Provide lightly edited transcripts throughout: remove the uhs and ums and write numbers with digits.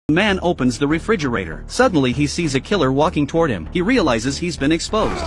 The man opens the refrigerator. Suddenly he sees a killer walking toward him. He realizes he's been exposed.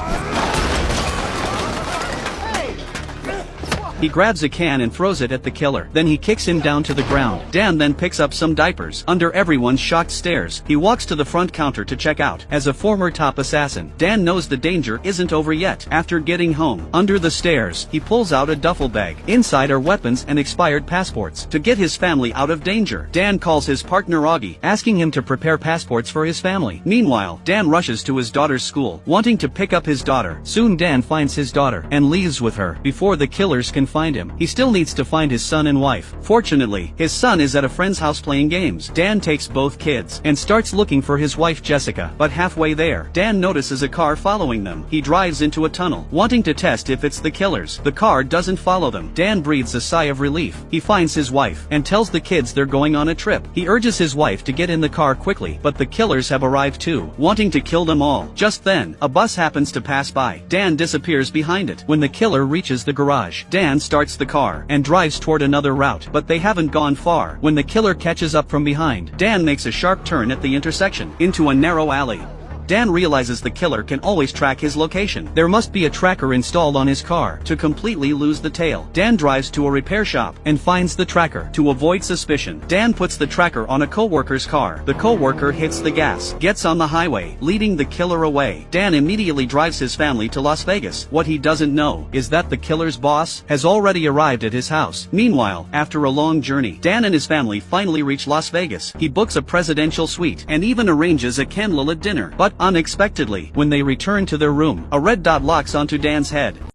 He grabs a can and throws it at the killer. Then he kicks him down to the ground. Dan then picks up some diapers. Under everyone's shocked stares, he walks to the front counter to check out. As a former top assassin, Dan knows the danger isn't over yet. After getting home, under the stairs, he pulls out a duffel bag. Inside are weapons and expired passports. To get his family out of danger, Dan calls his partner Augie, asking him to prepare passports for his family. Meanwhile, Dan rushes to his daughter's school, wanting to pick up his daughter. Soon Dan finds his daughter and leaves with her. Before the killers can find him, he still needs to find his son and wife. Fortunately, his son is at a friend's house playing games. Dan takes both kids and starts looking for his wife Jessica, but halfway there, Dan notices a car following them. He drives into a tunnel, wanting to test if it's the killers. The car doesn't follow them. Dan breathes a sigh of relief. He finds his wife and tells the kids they're going on a trip. He urges his wife to get in the car quickly, but the killers have arrived too, wanting to kill them all. Just then, a bus happens to pass by. Dan disappears behind it. When the killer reaches the garage, Dan starts the car and drives toward another route, but they haven't gone far when the killer catches up from behind. Dan makes a sharp turn at the intersection, into a narrow alley. Dan realizes the killer can always track his location. There must be a tracker installed on his car to completely lose the tail. Dan drives to a repair shop and finds the tracker. To avoid suspicion, Dan puts the tracker on a co-worker's car. The co-worker hits the gas, gets on the highway, leading the killer away. Dan immediately drives his family to Las Vegas. What he doesn't know is that the killer's boss has already arrived at his house. Meanwhile, after a long journey, Dan and his family finally reach Las Vegas. He books a presidential suite and even arranges a candlelit dinner. But unexpectedly, when they return to their room, a red dot locks onto Dan's head.